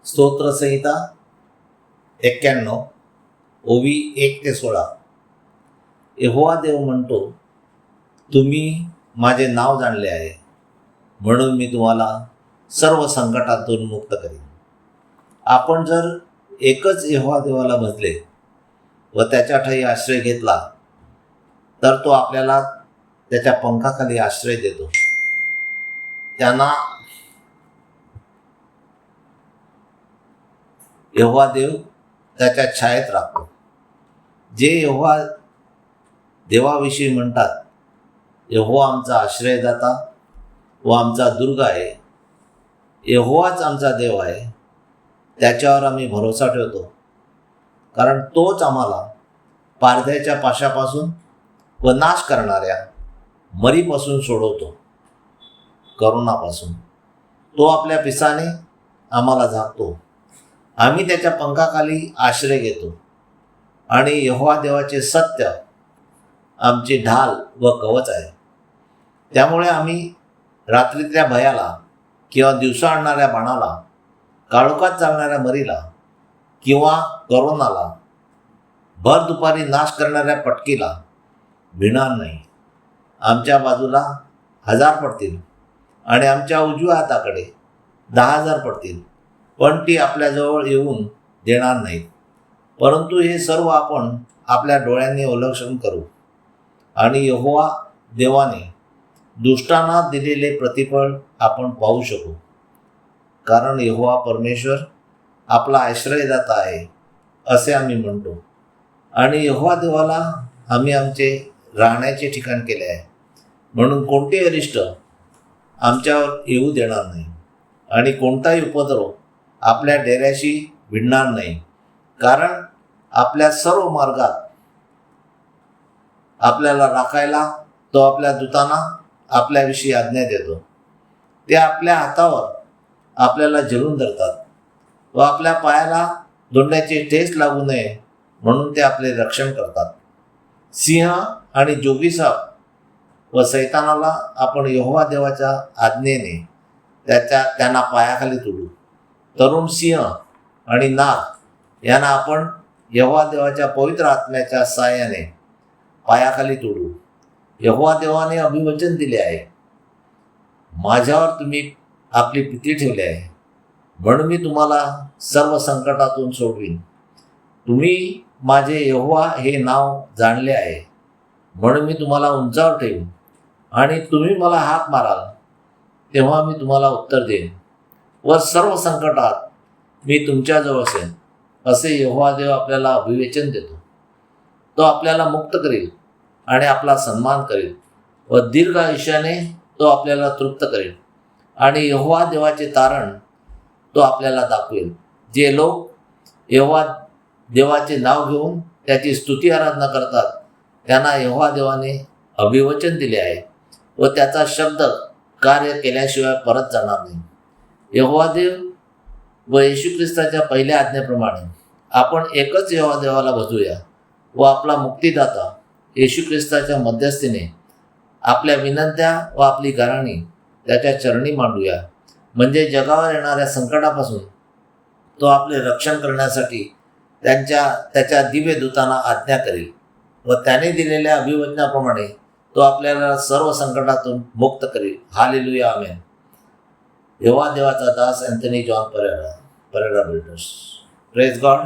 स्तोत्रसंहिता 91 ओवी 1-16. यहोवा देव म्हणतो, तुम्ही माझे नाव जाणले आहे, म्हणून मी तुम्हाला सर्व संकटातून मुक्त करीन. आपण जर एकच यहोवा देवाला भजले व त्याच्या ठाई आश्रय घेतला तर तो आपल्याला त्याच्या पंखाखाली आश्रय देतो. त्यांना यहोवा देव त्याच्या छायेत राखतो. जे यहोवा देवाविषयी म्हणतात, यहोवा आमचा आश्रयदाता व आमचा दुर्ग आहे, यहोवाच आमचा देव आहे, त्याच्यावर आम्ही भरोसा ठेवतो, कारण तोच आम्हाला पारध्याच्या पाशापासून व नाश करणाऱ्या मरीपासून सोडवतो. करोनापासून तो आपल्या पिसाने आम्हाला झाकतो. आम्ही त्याच्या पंखाखाली आश्रय घेतो आणि यहोवा देवाचे सत्य आमची ढाल व कवच आहे. त्यामुळे आम्ही रात्रीतल्या भयाला किंवा दिवसा आणणाऱ्या बाणाला, काळोखात चालणाऱ्या मरीला किंवा करोनाला, भर दुपारी नाश करणाऱ्या पटकीला भिणार नाही. आमच्या बाजूला 1000 पडतील आणि आमच्या उजव्या हाताकडे 10,000 पडतील, पण ती आपल्याजवळ येऊन देणार नाहीत. परंतु हे सर्व आपण आपल्या डोळ्यांनी अवलोकन करू आणि यहोवा देवाने दुष्टांना दिलेले प्रतिफळ आपण पाहू शकू. कारण यहोवा परमेश्वर आपला आश्रयदाता आहे असे आम्ही म्हणतो आणि यहोवा देवाला आम्ही आमचे राहण्याचे ठिकाण केले आहे, म्हणून कोणते अरिष्ट आमच्यावर येऊ देणार नाही आणि कोणताही उपद्रव आपल्या डेऱ्याशी भिडणार नाही. कारण आपल्या सर्व मार्गात आपल्याला राखायला तो आपल्या दूतांना आपल्याविषयी आज्ञा देतो. ते आपल्या हातावर आपल्याला झेलून धरतात व आपल्या पायाला दोंड्याचे ठेच लागू नये म्हणून ते आपले रक्षण करतात. सिंह आणि जोगीसाप व सैतानाला आपण यहोवा देवाच्या आज्ञेने त्यांना पायाखाली तुडू. तरुण सिंह आणि नाग यांना आपण यहोवा देवाच्या पवित्र आत्म्याच्या साहाय्याने पायाखाली तोडू. यहोवा देवाने अभिवचन दिले आहे, माझ्यावर तुम्ही आपली प्रीती ठेवली आहे, म्हणून मी तुम्हाला सर्व संकटातून सोडवीन. तुम्ही माझे यहोवा हे नाव जाणले आहे, म्हणून मी तुम्हाला उंचावर ठेवीन आणि तुम्ही मला हाक माराल तेव्हा मी तुम्हाला उत्तर देईन व सर्व संकटात मी तुमच्याजवळ असेन. असे यहोवा देव आपल्याला अभिवचन देतो. तो आपल्याला मुक्त करेल आणि आपला सन्मान करेल व दीर्घ आयुष्याने तो आपल्याला तृप्त करेल आणि यहोवा देवाचे तारण तो आपल्याला दाखवेल. जे लोक यहोवा देवाचे नाव घेऊन त्याची स्तुती आराधना करतात त्यांना यहोवा देवाने अभिवचन दिले आहे व त्याचा शब्द कार्य केल्याशिवाय परत जाणार नाही. यहोवा देव व येशू ख्रिस्ताच्या पहिल्या आज्ञेप्रमाणे आपण एकच यहोवा देवाला भजूया व आपला मुक्तिदाता येशू ख्रिस्ताच्या मध्यस्थीने आपल्या विनंत्या व आपली गाऱ्हाणी त्याच्या चरणी मांडूया. म्हणजे जगावर येणाऱ्या संकटापासून तो आपले रक्षण करण्यासाठी त्याच्या दिव्य दूतांना आज्ञा करेल व त्याने दिलेल्या अभिवचनाप्रमाणे तो आपल्याला सर्व संकटातून मुक्त करेल. Hallelujah, amen. यहोवा देवाचा दास Anthony John Pereira builders. Praise God.